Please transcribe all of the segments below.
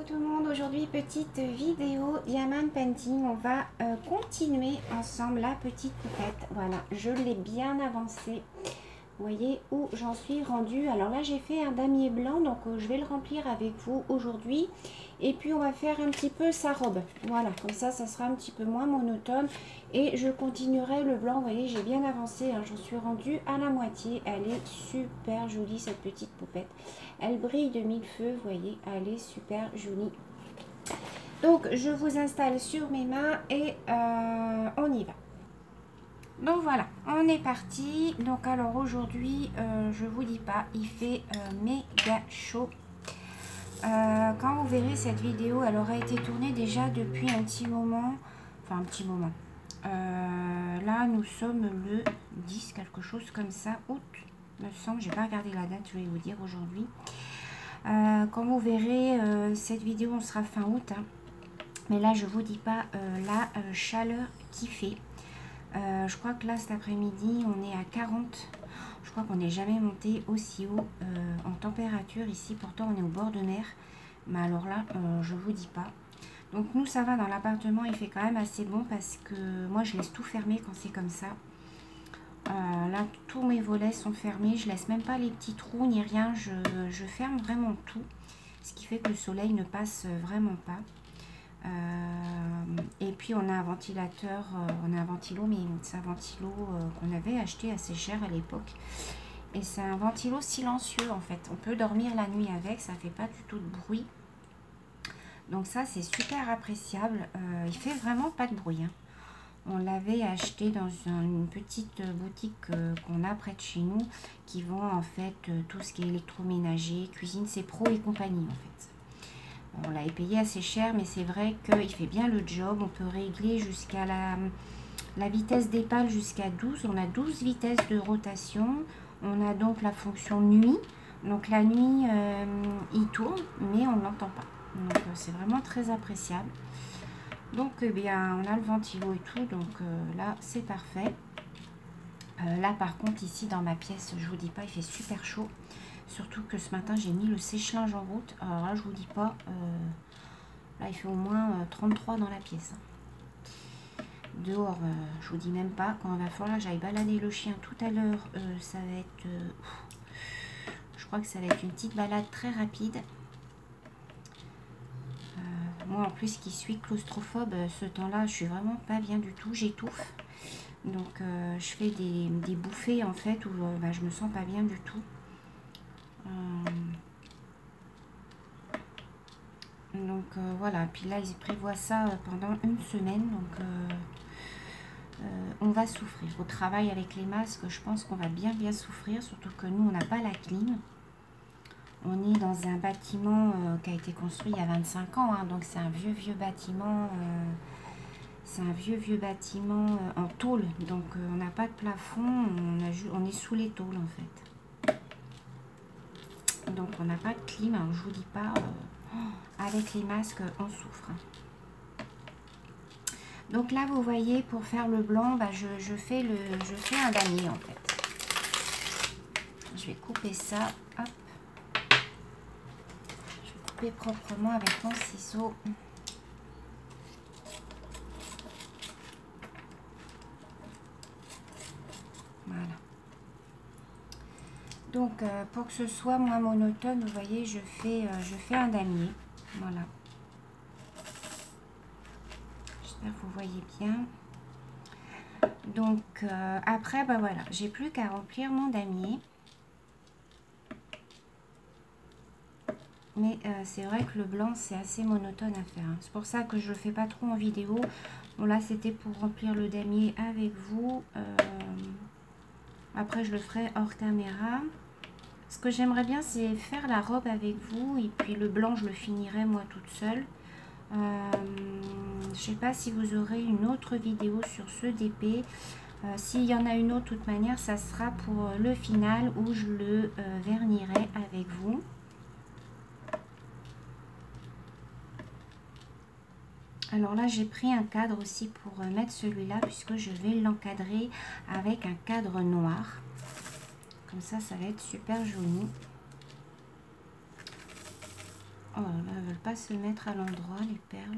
Coucou tout le monde, aujourd'hui petite vidéo diamant painting. On va continuer ensemble la petite poupette. Voilà, je l'ai bien avancée. Vous voyez où j'en suis rendue. Alors là j'ai fait un damier blanc, donc je vais le remplir avec vous aujourd'hui. Et puis on va faire un petit peu sa robe. Voilà, comme ça sera un petit peu moins monotone. Et je continuerai le blanc. Vous voyez, j'ai bien avancé, hein. J'en suis rendue à la moitié. Elle est super jolie cette petite poupette. Elle brille de mille feux, vous voyez, elle est super jolie. Donc je vous installe sur mes mains et on y va. Donc voilà, on est parti. Donc alors aujourd'hui, je vous dis pas, il fait méga chaud. Quand vous verrez cette vidéo, elle aura été tournée déjà depuis un petit moment. Enfin un petit moment. Là nous sommes le 10, quelque chose comme ça, août, me semble. J'ai pas regardé la date, je vais vous dire aujourd'hui. Quand vous verrez cette vidéo, on sera fin août. Hein. Mais là, je vous dis pas la chaleur qui fait. Je crois que là, cet après-midi, on est à 40. Je crois qu'on n'est jamais monté aussi haut en température ici. Pourtant, on est au bord de mer. Mais alors là, je vous dis pas. Donc nous, ça va dans l'appartement. Il fait quand même assez bon parce que moi, je laisse tout fermé quand c'est comme ça. Là, tous mes volets sont fermés. Je laisse même pas les petits trous ni rien. Je ferme vraiment tout. Ce qui fait que le soleil ne passe vraiment pas. Et puis on a un ventilateur, on a un ventilo, mais c'est un ventilo qu'on avait acheté assez cher à l'époque. Et c'est un ventilo silencieux en fait. On peut dormir la nuit avec, ça fait pas du tout de bruit. Donc ça c'est super appréciable. Il fait vraiment pas de bruit. Hein. On l'avait acheté dans une petite boutique qu'on a près de chez nous, qui vend en fait tout ce qui est électroménager, cuisine, c'est pro et compagnie en fait. On l'avait payé assez cher, mais c'est vrai qu'il fait bien le job. On peut régler jusqu'à la vitesse des pales jusqu'à 12. On a 12 vitesses de rotation. On a donc la fonction nuit. Donc la nuit, il tourne, mais on ne l'entend pas. Donc c'est vraiment très appréciable. Donc eh bien, on a le ventilo et tout. Donc là, c'est parfait. Là, par contre, ici, dans ma pièce, je vous dis pas, il fait super chaud. Surtout que ce matin, j'ai mis le sèche-linge en route. Alors là, je vous dis pas, là, il fait au moins 33 dans la pièce. Dehors, je vous dis même pas. Quand il va falloir que j'aille balader le chien tout à l'heure, ça va être... je crois que ça va être une petite balade très rapide. Moi, en plus, qui suis claustrophobe, ce temps-là, je suis vraiment pas bien du tout. J'étouffe. Donc, je fais des bouffées, en fait, où je me sens pas bien du tout. Donc voilà, puis là ils prévoient ça pendant une semaine, donc on va souffrir. Au travail avec les masques, je pense qu'on va bien souffrir, surtout que nous on n'a pas la clim. On est dans un bâtiment qui a été construit il y a 25 ans, hein, donc c'est un vieux bâtiment, en tôle, donc on n'a pas de plafond, on est sous les tôles en fait. Donc on n'a pas de clim, alors je vous dis pas... avec les masques, on souffre. Donc là, vous voyez, pour faire le blanc, je fais un damier en fait. Je vais couper ça. Hop. Je vais couper proprement avec mon ciseau. Voilà. Donc, pour que ce soit moins monotone, vous voyez, je fais un damier. Voilà. J'espère que vous voyez bien. Donc, après, voilà, j'ai plus qu'à remplir mon damier. Mais c'est vrai que le blanc, c'est assez monotone à faire. Hein. C'est pour ça que je ne le fais pas trop en vidéo. Bon, là, c'était pour remplir le damier avec vous. Après, je le ferai hors caméra. Ce que j'aimerais bien, c'est faire la robe avec vous. Et puis le blanc, je le finirai moi toute seule. Je sais pas si vous aurez une autre vidéo sur ce DP. S'il y en a une autre, de toute manière, ça sera pour le final où je le vernirai avec vous. Alors là, j'ai pris un cadre aussi pour mettre celui-là, puisque je vais l'encadrer avec un cadre noir. Comme ça, ça va être super joli. Oh là, elles ne veulent pas se mettre à l'endroit, les perles.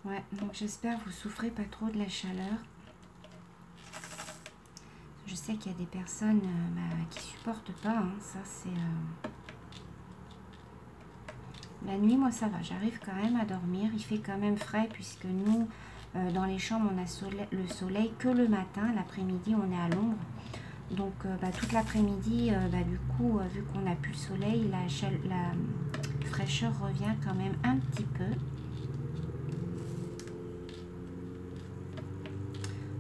Ouais, donc j'espère que vous souffrez pas trop de la chaleur. Je sais qu'il y a des personnes qui supportent pas, hein. Ça c'est... La nuit, moi ça va, j'arrive quand même à dormir. Il fait quand même frais puisque nous, dans les chambres, on a le soleil que le matin. L'après-midi, on est à l'ombre. Donc toute l'après-midi, du coup, vu qu'on n'a plus le soleil, la fraîcheur revient quand même un petit peu.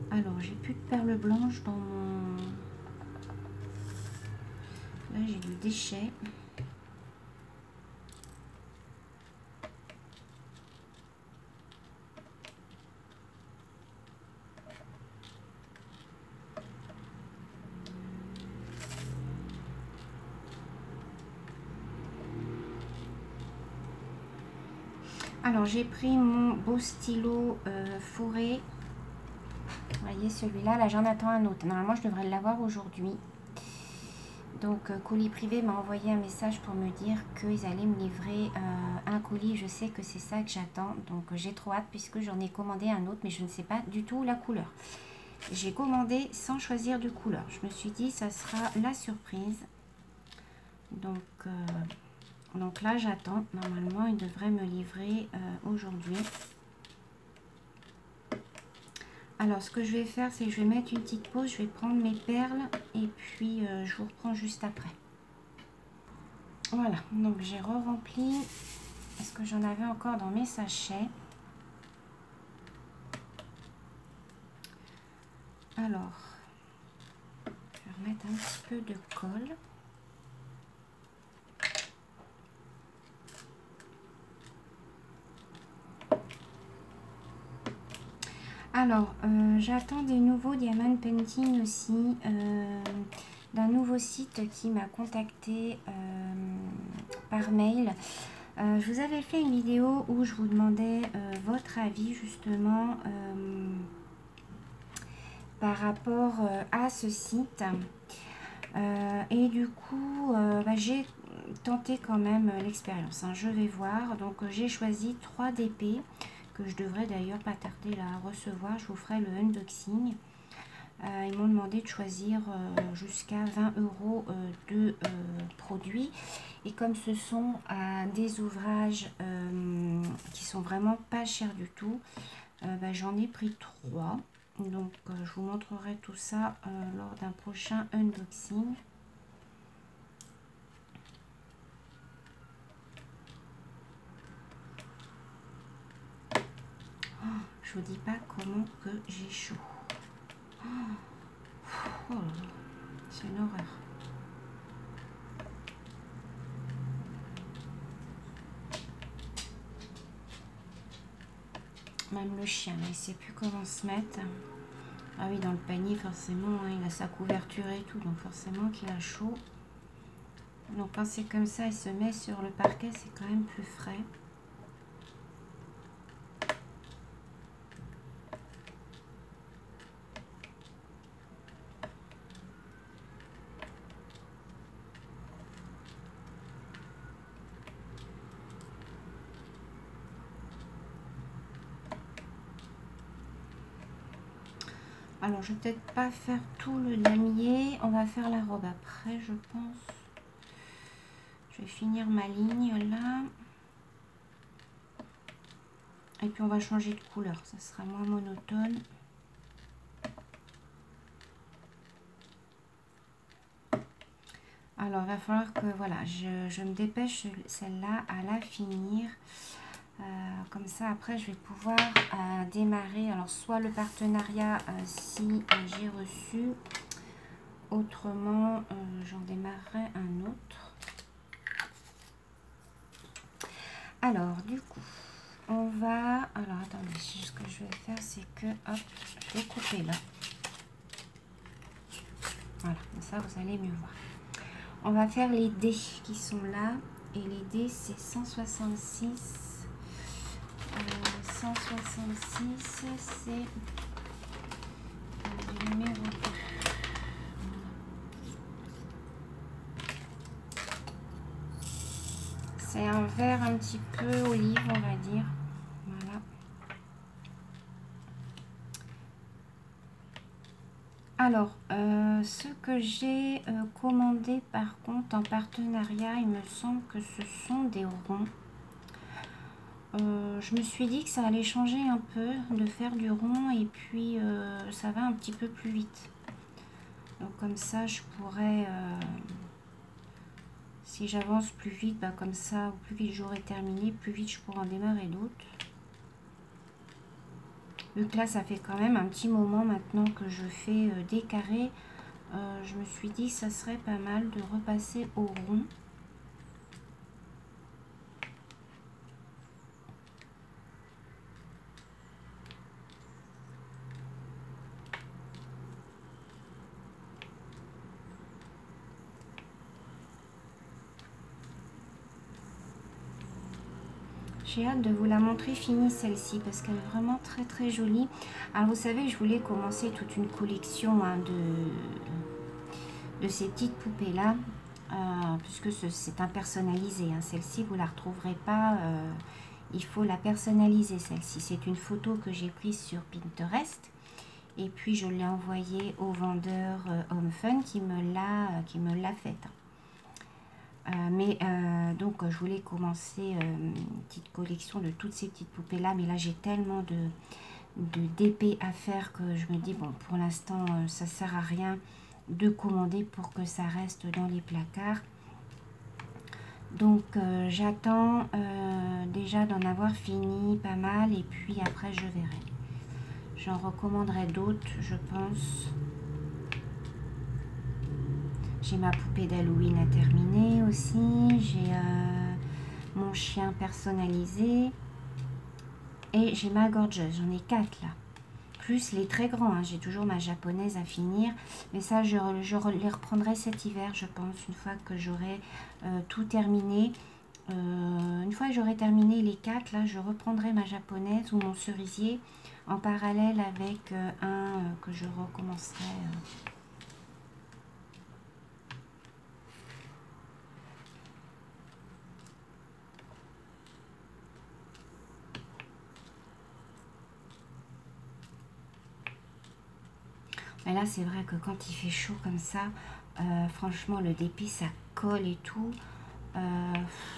Alors, j'ai plus de perles blanches dans mon... Là, j'ai du déchet. Alors, j'ai pris mon beau stylo forêt. Vous voyez, celui-là, là, j'en attends un autre. Normalement, je devrais l'avoir aujourd'hui. Donc, Colis Privé m'a envoyé un message pour me dire qu'ils allaient me livrer un colis. Je sais que c'est ça que j'attends. Donc, j'ai trop hâte puisque j'en ai commandé un autre, mais je ne sais pas du tout la couleur. J'ai commandé sans choisir de couleur. Je me suis dit, ça sera la surprise. Donc là, j'attends. Normalement, ils devraient me livrer aujourd'hui. Alors, ce que je vais faire, c'est que je vais mettre une petite pause. Je vais prendre mes perles et puis je vous reprends juste après. Voilà, donc j'ai re-rempli. Est-ce que j'en avais encore dans mes sachets? Alors, je vais remettre un petit peu de colle. Alors, j'attends des nouveaux diamant painting aussi, d'un nouveau site qui m'a contacté par mail. Je vous avais fait une vidéo où je vous demandais votre avis justement par rapport à ce site. Et du coup, j'ai tenté quand même l'expérience, hein. Je vais voir. Donc, j'ai choisi 3 DP. Que je devrais d'ailleurs pas tarder à recevoir. Je vous ferai le unboxing. Ils m'ont demandé de choisir jusqu'à 20 € de produits. Et comme ce sont des ouvrages qui sont vraiment pas chers du tout, j'en ai pris 3. Donc je vous montrerai tout ça lors d'un prochain unboxing. Je vous dis pas comment que j'ai chaud. Oh, c'est une horreur. Même le chien, il ne sait plus comment se mettre. Ah oui, dans le panier, forcément, hein, il a sa couverture et tout, donc forcément qu'il a chaud. Donc quand c'est comme ça, il se met sur le parquet, c'est quand même plus frais. Alors, je vais peut-être pas faire tout le damier. On va faire la robe après, je pense. Je vais finir ma ligne là. Et puis, on va changer de couleur. Ça sera moins monotone. Alors, il va falloir que, voilà, je me dépêche celle-là à la finir. Comme ça, après, je vais pouvoir démarrer. Alors, soit le partenariat si j'ai reçu. Autrement, j'en démarrerai un autre. Alors, du coup, on va... Alors, attendez, ce que je vais faire, c'est que... Hop, je vais couper là. Voilà, comme ça, vous allez mieux voir. On va faire les dés qui sont là. Et les dés, c'est 166. 166, c'est vert un petit peu olive, on va dire. Voilà. Alors, ce que j'ai commandé par contre en partenariat, il me semble que ce sont des ronds. Je me suis dit que ça allait changer un peu de faire du rond et puis ça va un petit peu plus vite. Donc comme ça, je pourrais, si j'avance plus vite, bah, comme ça, plus vite j'aurai terminé, plus vite je pourrai en démarrer d'autres. Vu que là, ça fait quand même un petit moment maintenant que je fais des carrés, je me suis dit que ça serait pas mal de repasser au rond. J'ai hâte de vous la montrer finie celle-ci parce qu'elle est vraiment très très jolie. Alors vous savez, je voulais commencer toute une collection hein, de ces petites poupées là, puisque c'est un personnalisé. Hein. Celle-ci vous la retrouverez pas, il faut la personnaliser celle-ci. C'est une photo que j'ai prise sur Pinterest et puis je l'ai envoyée au vendeur Home Fun qui me l'a faite. Donc je voulais commencer une petite collection de toutes ces petites poupées là, mais là j'ai tellement d'épées à faire que je me dis bon, pour l'instant ça sert à rien de commander pour que ça reste dans les placards. Donc j'attends déjà d'en avoir fini pas mal et puis après je verrai. J'en recommanderai d'autres, je pense. J'ai ma poupée d'Halloween à terminer aussi. J'ai mon chien personnalisé. Et j'ai ma gorgeuse. J'en ai 4 là. Plus les très grands. Hein. J'ai toujours ma japonaise à finir. Mais ça, je les reprendrai cet hiver, je pense. Une fois que j'aurai tout terminé. Une fois que j'aurai terminé les 4, là, je reprendrai ma japonaise ou mon cerisier en parallèle avec que je recommencerai. Mais là, c'est vrai que quand il fait chaud comme ça, franchement, le dépit, ça colle et tout.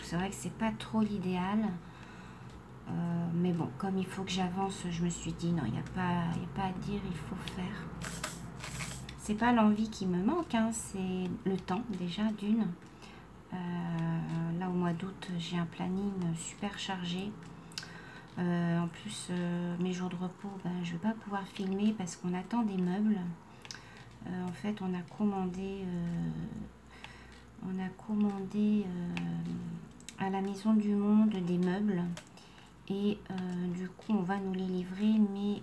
C'est vrai que c'est pas trop l'idéal. Mais bon, comme il faut que j'avance, je me suis dit non, il n'y a pas à dire, il faut faire. C'est pas l'envie qui me manque, hein, c'est le temps déjà d'une. Là, au mois d'août, j'ai un planning super chargé. En plus, mes jours de repos, ben, je ne vais pas pouvoir filmer parce qu'on attend des meubles. En fait, on a commandé à la Maison du Monde des meubles. Et du coup, on va nous les livrer. Mais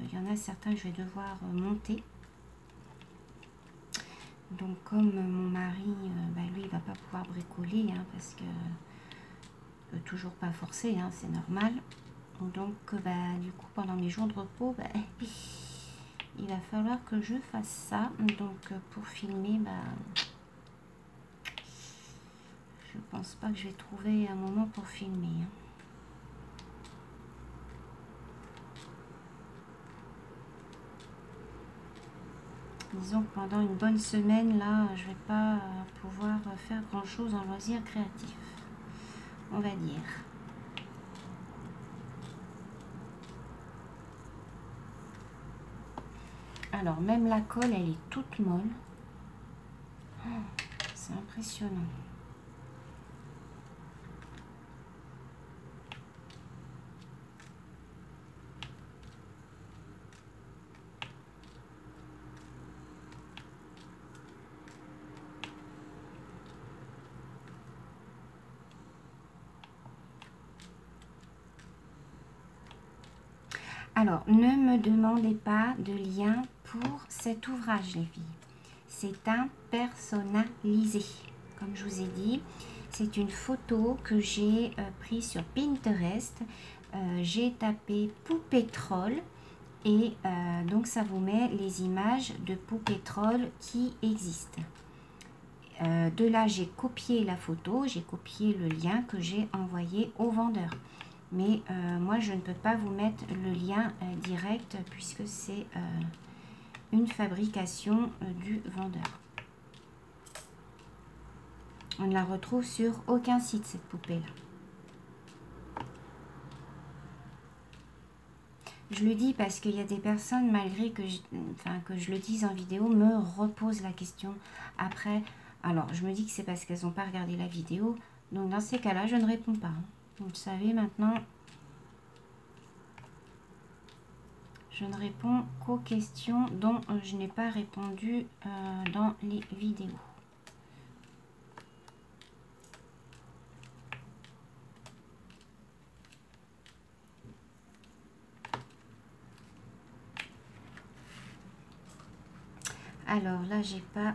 il y en a certains que je vais devoir monter. Donc, comme mon mari, ben, lui, il ne va pas pouvoir bricoler hein, parce que toujours pas forcé, hein, c'est normal. Donc bah, du coup pendant mes jours de repos bah, il va falloir que je fasse ça. Donc pour filmer bah, je pense pas que je vais trouver un moment pour filmer hein. Disons que pendant une bonne semaine là je vais pas pouvoir faire grand chose en loisir créatif, on va dire. Alors, même la colle, elle est toute molle. Oh, c'est impressionnant. Alors, ne me demandez pas de lien pour cet ouvrage, les filles. C'est un personnalisé. Comme je vous ai dit, c'est une photo que j'ai prise sur Pinterest. J'ai tapé poupée troll et donc ça vous met les images de poupées troll qui existent. de là, j'ai copié la photo, j'ai copié le lien que j'ai envoyé au vendeur. Mais moi, je ne peux pas vous mettre le lien direct puisque c'est une fabrication du vendeur. On ne la retrouve sur aucun site, cette poupée-là. Je le dis parce qu'il y a des personnes, malgré que je le dise en vidéo, me reposent la question après. Alors, je me dis que c'est parce qu'elles n'ont pas regardé la vidéo. Donc, dans ces cas-là, je ne réponds pas. Vous le savez maintenant. Je ne réponds qu'aux questions dont je n'ai pas répondu dans les vidéos. Alors là, j'ai pas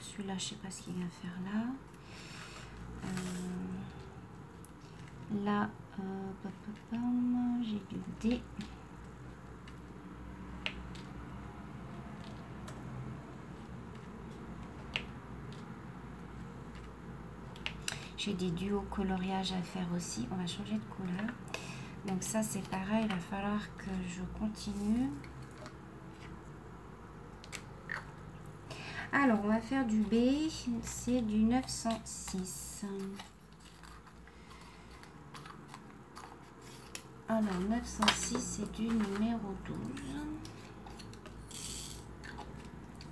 celui-là, je sais pas ce qu'il vient faire là. Là, j'ai du dé. J'ai des duos coloriage à faire aussi. On va changer de couleur. Donc ça, c'est pareil. Il va falloir que je continue. Alors, on va faire du B. C'est du 906. Alors, 906, c'est du numéro 12.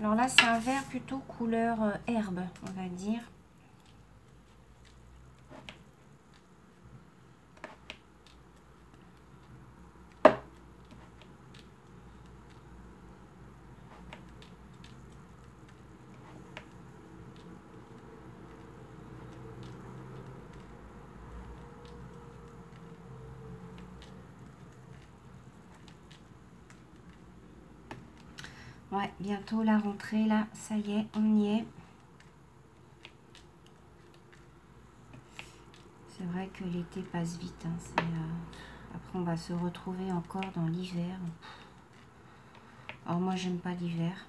Alors là, c'est un vert plutôt couleur herbe, on va dire. Ouais, bientôt la rentrée, là, ça y est, on y est. C'est vrai que l'été passe vite. Hein, après, on va se retrouver encore dans l'hiver. Alors, moi, j'aime pas l'hiver.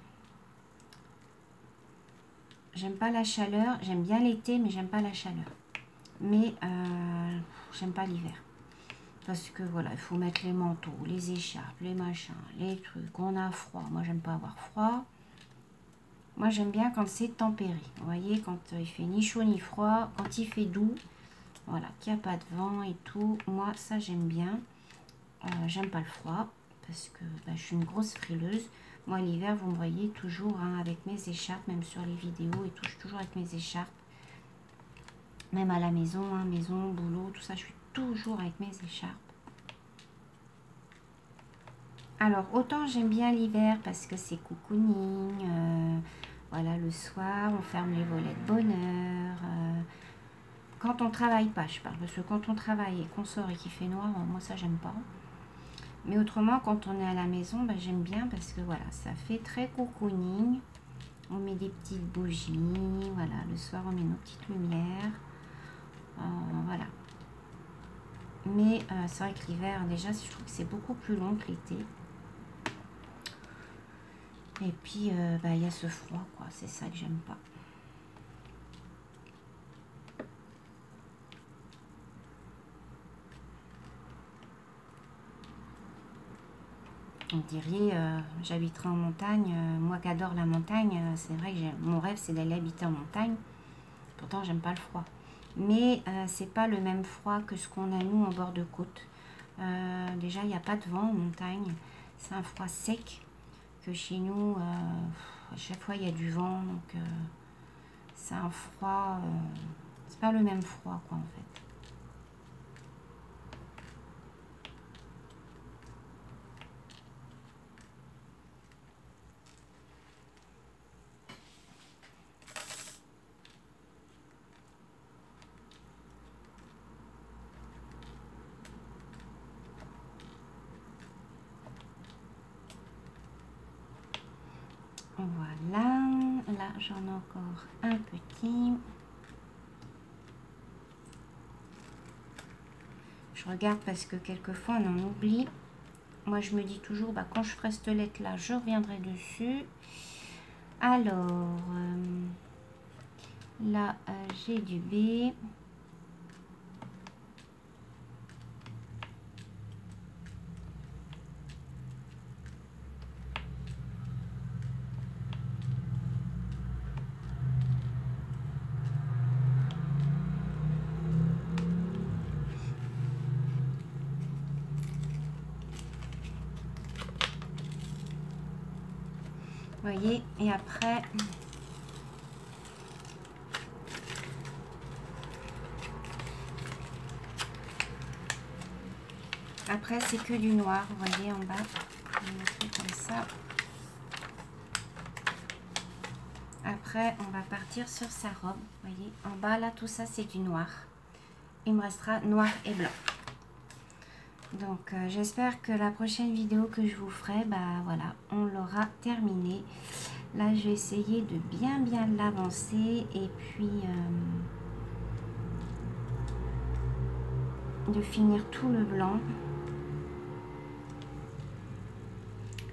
J'aime pas la chaleur. J'aime bien l'été, mais j'aime pas la chaleur. Mais j'aime pas l'hiver. Parce que, voilà, il faut mettre les manteaux, les écharpes, les machins, les trucs. On a froid. Moi, j'aime pas avoir froid. Moi, j'aime bien quand c'est tempéré. Vous voyez, quand il fait ni chaud ni froid, quand il fait doux. Voilà, qu'il n'y a pas de vent et tout. Moi, ça, j'aime bien. J'aime pas le froid parce que je suis une grosse frileuse. Moi, l'hiver, vous me voyez toujours avec mes écharpes, même sur les vidéos et tout. Je suis toujours avec mes écharpes. Même à la maison, maison, boulot, tout ça, je suis toujours avec mes écharpes. Alors, autant j'aime bien l'hiver parce que c'est cocooning. Voilà, le soir, on ferme les volets de bonne heure. Quand on travaille pas, je parle. Parce que quand on travaille et qu'on sort et qu'il fait noir, moi, ça, j'aime pas. Mais autrement, quand on est à la maison, j'aime bien parce que, voilà, ça fait très cocooning. On met des petites bougies. Voilà, le soir, on met nos petites lumières. Voilà. Mais c'est vrai que l'hiver, déjà, je trouve que c'est beaucoup plus long que l'été. Et puis, il y a ce froid, quoi. C'est ça que j'aime pas. On dirait, j'habiterai en montagne. Moi qui adore la montagne, c'est vrai que mon rêve, c'est d'aller habiter en montagne. Pourtant, j'aime pas le froid. Mais c'est pas le même froid que ce qu'on a, nous, en bord de côte. Déjà, il n'y a pas de vent en montagne. C'est un froid sec. Que chez nous, à chaque fois il y a du vent, donc c'est un froid, c'est pas le même froid quoi en fait. Voilà, là j'en ai encore un petit. Je regarde parce que quelquefois on en oublie. Moi je me dis toujours, quand je ferai cette lettre là, je reviendrai dessus. Alors, Là, j'ai du B. Vous voyez, et après, c'est que du noir, vous voyez en bas, je vais mettre comme ça. Après, on va partir sur sa robe, vous voyez, en bas là, tout ça c'est du noir. Il me restera noir et blanc. Donc j'espère que la prochaine vidéo que je vous ferai, bah voilà, on l'aura terminé. Là je vais essayer de bien l'avancer et puis de finir tout le blanc.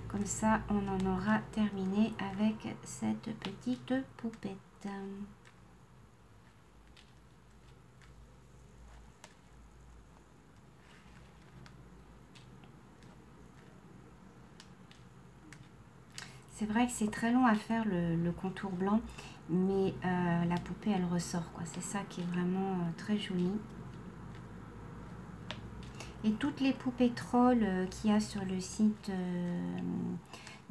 Comme ça on en aura terminé avec cette petite poupette. C'est vrai que c'est très long à faire le contour blanc, mais la poupée elle ressort quoi. C'est ça qui est vraiment très joli. Et toutes les poupées trolls qu'il y a sur le site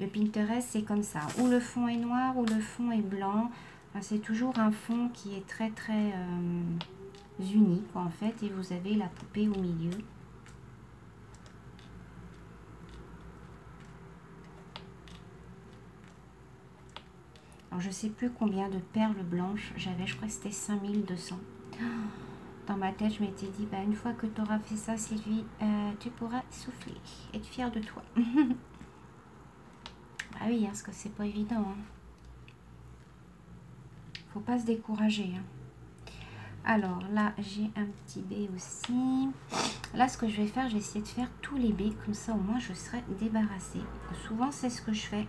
de Pinterest, c'est comme ça. Ou le fond est noir ou le fond est blanc. Enfin, c'est toujours un fond qui est très unique en fait. Et vous avez la poupée au milieu. Alors je sais plus combien de perles blanches j'avais, je crois que c'était 5200. Dans ma tête je m'étais dit, bah, une fois que tu auras fait ça Sylvie, tu pourras souffler, être fière de toi. Ah oui, hein, parce que c'est pas évident. Hein. Faut pas se décourager. Hein. Alors là j'ai un petit B aussi. Là ce que je vais faire, j'ai essayé de faire tous les B, comme ça au moins je serai débarrassée. Souvent c'est ce que je fais.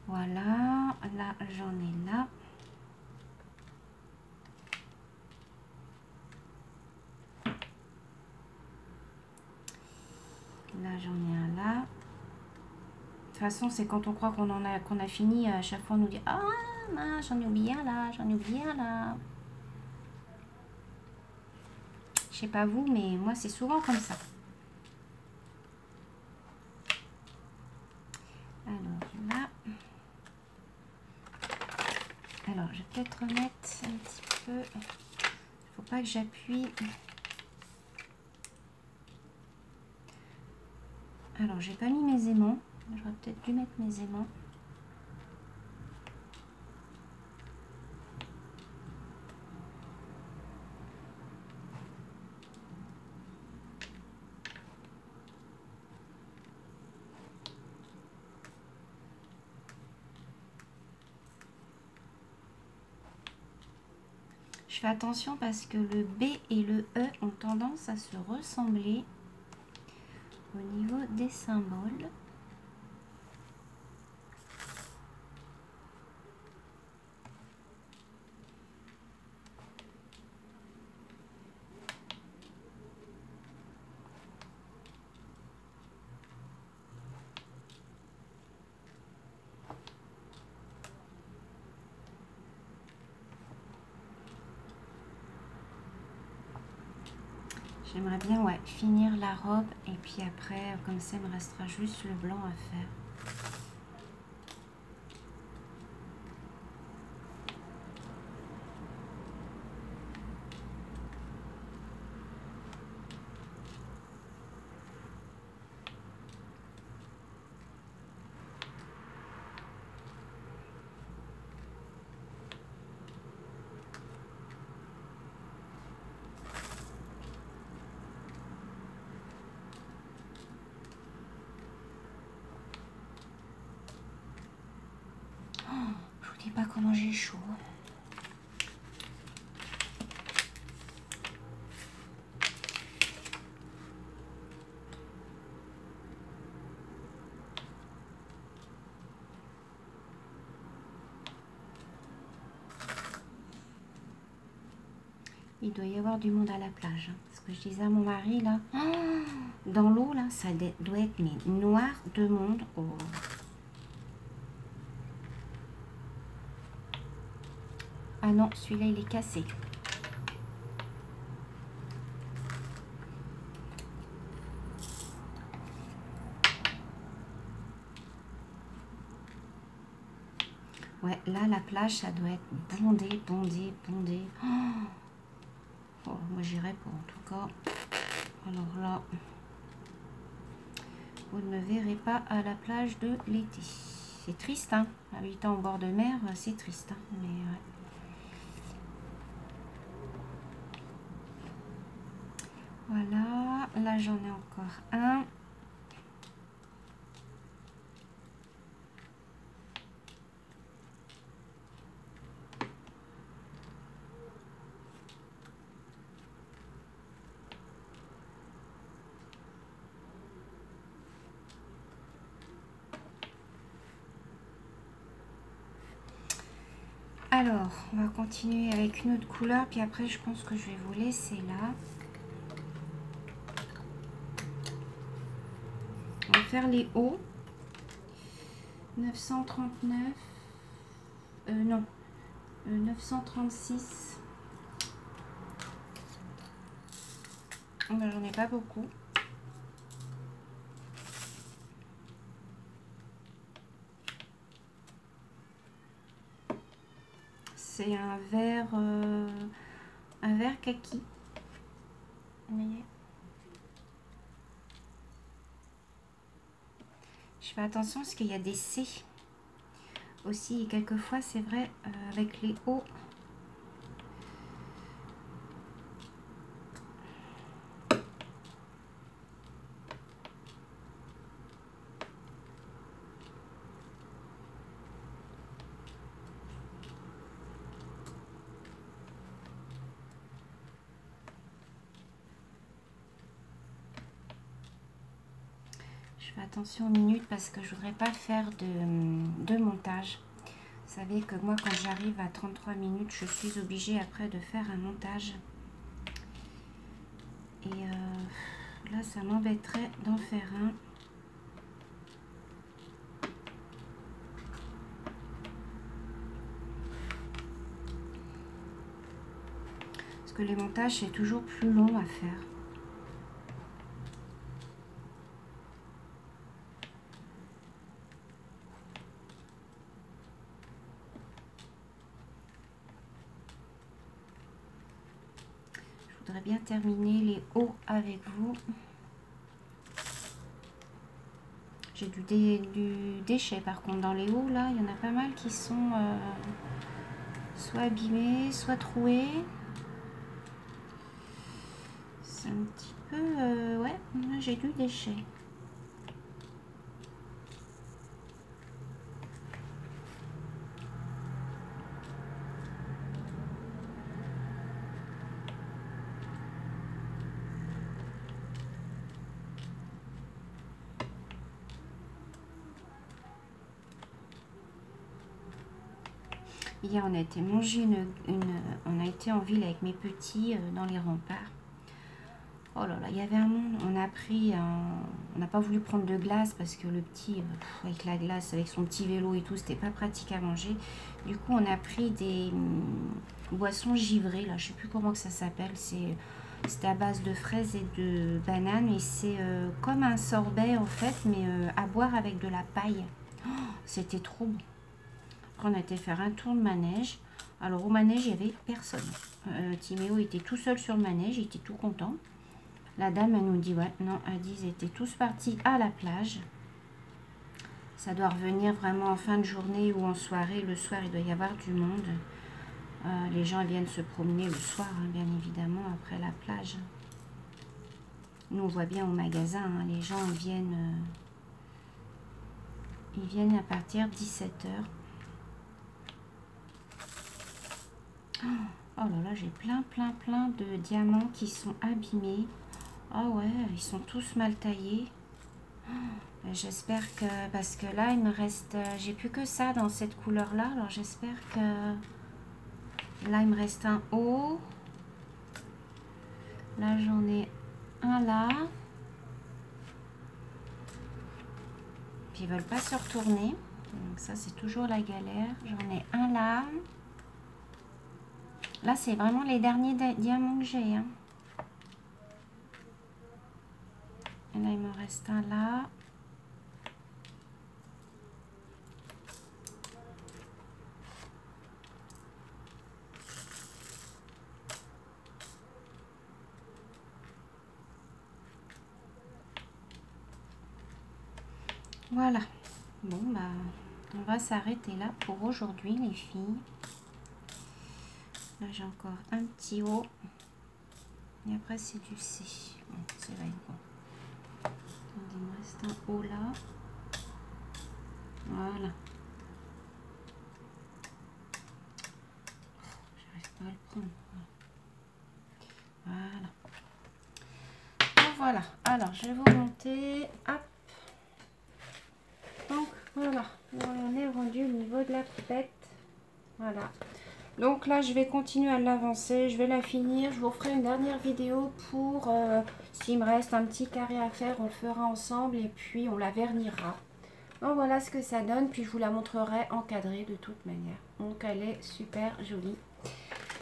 Voilà, là j'en ai là. Là j'en ai un là. De toute façon c'est quand on croit qu'on a fini, à chaque fois on nous dit ah j'en ai oublié un là, j'en ai oublié un là. Je sais pas vous, mais moi c'est souvent comme ça. Alors là. Alors, je vais peut-être remettre un petit peu. Il faut pas que j'appuie. Alors, j'ai pas mis mes aimants. J'aurais peut-être dû mettre mes aimants. Je fais attention parce que le B et le E ont tendance à se ressembler au niveau des symboles. J'aimerais bien finir la robe et puis après, comme ça, il me restera juste le blanc à faire. Je vous dis pas comment j'ai chaud. il doit y avoir du monde à la plage. Hein. Parce que je disais à mon mari, là, dans l'eau, là, ça doit être mais, noir de monde. Oh. Ah non, celui-là, il est cassé. Ouais, là, la plage, ça doit être bondé, bondé, bondé. Oh, moi, j'irai pour en tout cas. Alors là, vous ne me verrez pas à la plage de l'été. C'est triste, hein. Habitant au bord de mer, c'est triste. Hein. Mais ouais. Voilà, là, j'en ai encore un. Alors, on va continuer avec une autre couleur, puis après, je pense que je vais vous laisser là. On va faire les hauts. 939. Non. 936. Ben, j'en ai pas beaucoup. C'est un vert kaki. Vous voyez? Je fais attention parce qu'il y a des C aussi. Et quelquefois, c'est vrai, avec les hauts. Je fais attention aux minutes parce que je voudrais pas faire de montage. Vous savez que moi, quand j'arrive à 33 minutes, je suis obligée après de faire un montage. Et là, ça m'embêterait d'en faire un. Parce que les montages, c'est toujours plus long à faire. Je voudrais bien terminer les hauts avec vous. J'ai du déchet par contre dans les hauts là, il y en a pas mal qui sont soit abîmés, soit troués. C'est un petit peu... ouais, j'ai du déchet. Hier, on a été manger on a été en ville avec mes petits dans les remparts. Oh là là, il y avait un monde. On a pris on n'a pas voulu prendre de glace parce que le petit, avec la glace, avec son petit vélo et tout, c'était pas pratique à manger. Du coup, on a pris des boissons givrées, là, je sais plus comment que ça s'appelle. C'est à base de fraises et de bananes et c'est comme un sorbet en fait, mais à boire avec de la paille. Oh, c'était trop bon. Après, on a été faire un tour de manège. Alors, au manège, il n'y avait personne. Timéo était tout seul sur le manège, il était tout content. La dame, elle nous dit, ouais, non, elle dit, ils étaient tous partis à la plage. Ça doit revenir vraiment en fin de journée ou en soirée. Le soir, il doit y avoir du monde. Les gens viennent se promener le soir, hein, bien évidemment, après la plage. Nous, on voit bien au magasin, hein, les gens ils viennent à partir de 17 h. Oh là là, j'ai plein de diamants qui sont abîmés. Ah ouais, ils sont tous mal taillés. J'espère que... Parce que là, il me reste... J'ai plus que ça dans cette couleur-là. Alors, j'espère que... Là, il me reste un haut. Là, j'en ai un là. Puis ils veulent pas se retourner. Donc ça, c'est toujours la galère. J'en ai un là. Là, c'est vraiment les derniers diamants que j'ai. Hein. Et là, il me reste un là. Voilà. Bon, bah, on va s'arrêter là pour aujourd'hui, les filles. Là, j'ai encore un petit haut. Et après, c'est du C. Bon, ça va être bon. Attendez, il me reste un haut là. Voilà. J'arrive pas à le prendre. Voilà. Donc, voilà. Alors, je vais vous monter. Hop. Donc, voilà. On est rendu au niveau de la pipette. Voilà. Donc là, je vais continuer à l'avancer. Je vais la finir. Je vous ferai une dernière vidéo pour... s'il me reste un petit carré à faire, on le fera ensemble. Et puis, on la vernira. Donc, voilà ce que ça donne. Puis, je vous la montrerai encadrée de toute manière. Donc, elle est super jolie.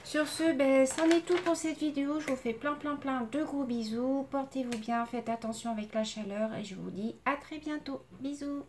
Sur ce, ben, c'en est tout pour cette vidéo. Je vous fais plein de gros bisous. Portez-vous bien. Faites attention avec la chaleur. Et je vous dis à très bientôt. Bisous.